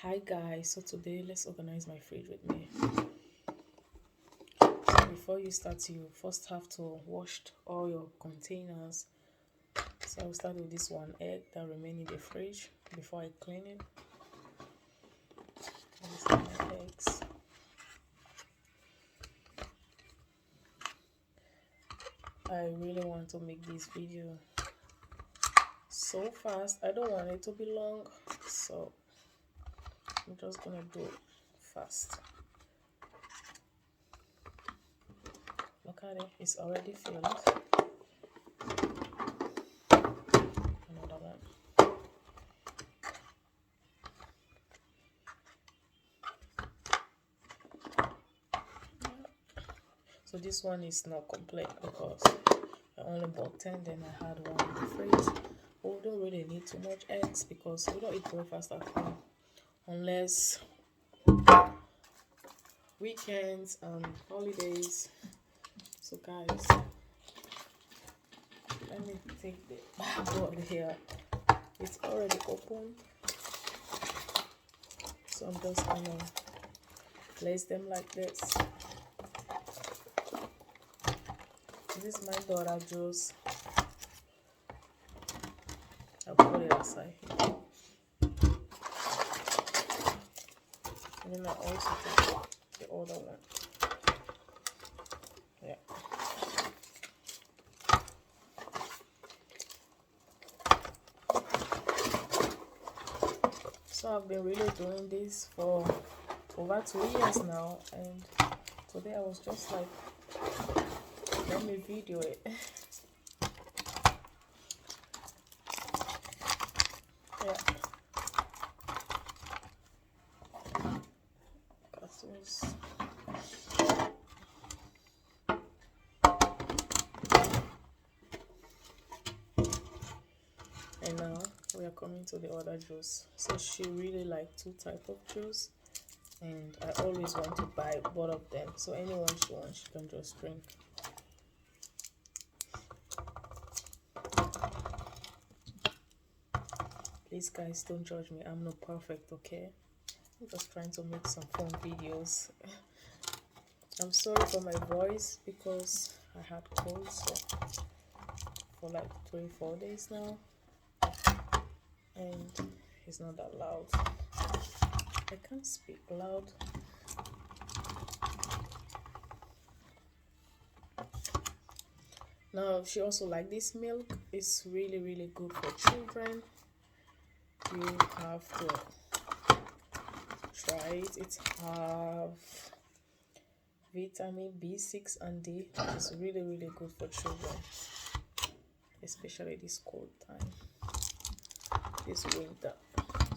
Hi guys, so today let's organize my fridge with me. So before you start, you first have to wash all your containers. So I'll start with this one egg that remain in the fridge before I clean it. These are my eggs. I really want to make this video so fast. I don't want it to be long, so I'm just gonna do it fast. Look at it, it's already filled. Another one. So this one is not complete because I only bought 10, then I had one in the fridge. But we don't really need too much eggs because we don't eat breakfast at home unless weekends and holidays. So guys, let me take the board here. It's already open, so I'm just gonna place them like this. This is my daughter juice. I'll put it aside here. And then I also take the other one. Yeah. So I've been really doing this for over 2 years now, and today I was just like, let me video it. Yeah. And now we are coming to the other juice. So she really like 2 type of juice, and I always want to buy both of them. So anyone she wants, she can just drink. Please guys, don't judge me. I'm not perfect, okay? I'm just trying to make some fun videos. I'm sorry for my voice because I had cold for like 3-4 days now, and it's not that loud. I can't speak loud. Now she also like this milk. It's really good for children. You have to try it. It have vitamin B6 and D. It's really good for children, especially this cold time, this winter.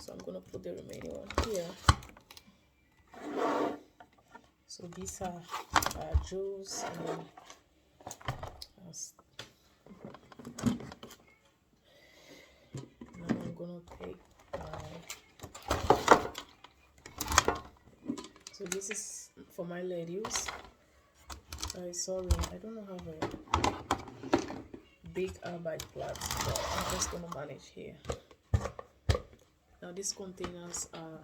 So I'm gonna put the remaining one here. So these are juice, and now I'm gonna take so this is for my lettuce. Sorry, I don't know how a big bite plant, but I'm just gonna manage here. Now these containers are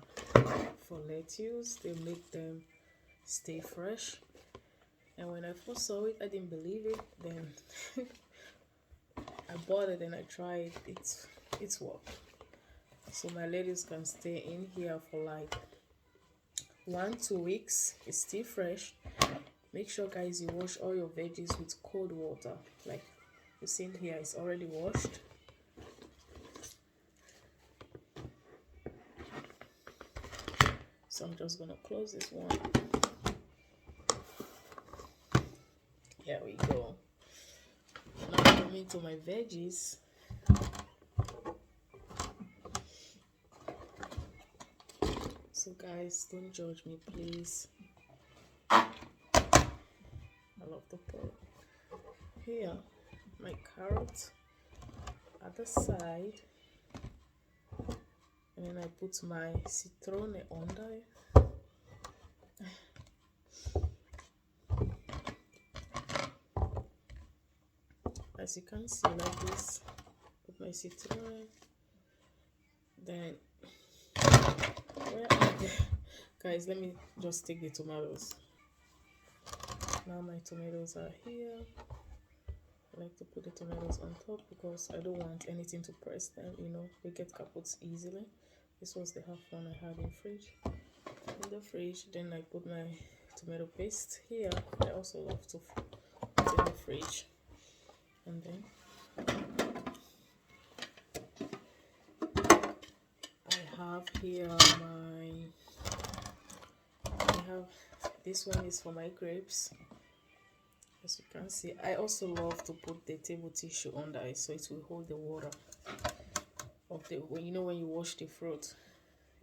for lettuce. They make them stay fresh, and when I first saw it, I didn't believe it. Then I bought it and I tried it. It's work. So my lettuce can stay in here for like 1-2 weeks. It's still fresh. Make sure guys you wash all your veggies with cold water. Like you see here, it's already washed. So I'm just gonna close this one. Here we go. Now coming to my veggies. So guys, don't judge me, please. I love the pot. Here, my carrot at the side, and then I put my citrone under it. As you can see, like this, put my citrone. Then where Guys, let me just take the tomatoes. Now my tomatoes are here. I like to put the tomatoes on top because I don't want anything to press them, you know, they get kaput easily. This was the half one I had in the fridge. Then I put my tomato paste here. I also love to put in the fridge. And then I have here this one is for my grapes. As you can see, I also love to put the table tissue under it so it will hold the water of the, when you know, when you wash the fruit.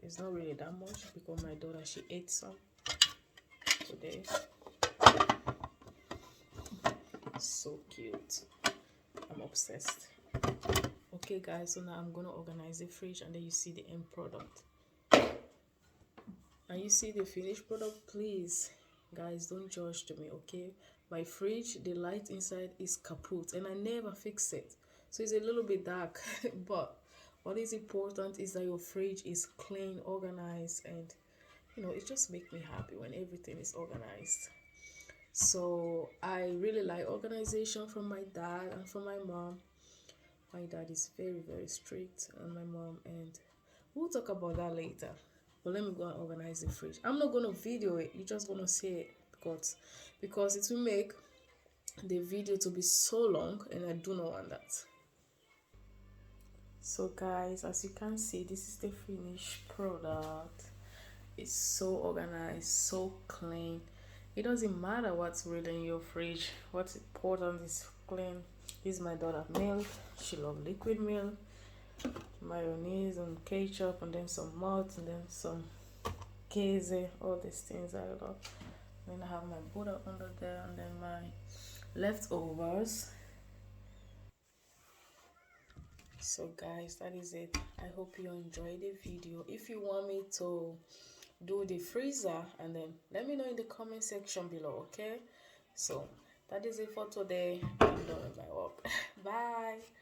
It's not really that much because my daughter, she ate some today. So cute. I'm obsessed. Okay guys, so now I'm gonna organize the fridge and then you see the end product. And you see the finished product. Please guys, don't judge to me, okay? My fridge, the light inside is kaput and I never fix it, so it's a little bit dark. But what is important is that your fridge is clean, organized, and you know, it just makes me happy when everything is organized. So I really like organization from my dad and from my mom. My dad is very, very strict on my mom, and we'll talk about that later. But let me go and organize the fridge. I'm not gonna video it, you're just gonna see it because it will make the video to be so long and I do not want that. So guys, as you can see, this is the finished product. It's so organized, so clean. It doesn't matter what's really in your fridge, what's important is clean. This is my daughter milk. She loves liquid milk, mayonnaise and ketchup, and then some malt, and then some queso, all these things I love. Then I have my butter under there, and then my leftovers. So guys, that is it. I hope you enjoyed the video. If you want me to do the freezer, and then let me know in the comment section below, okay? So that is it for today. I'm done with my work. Bye.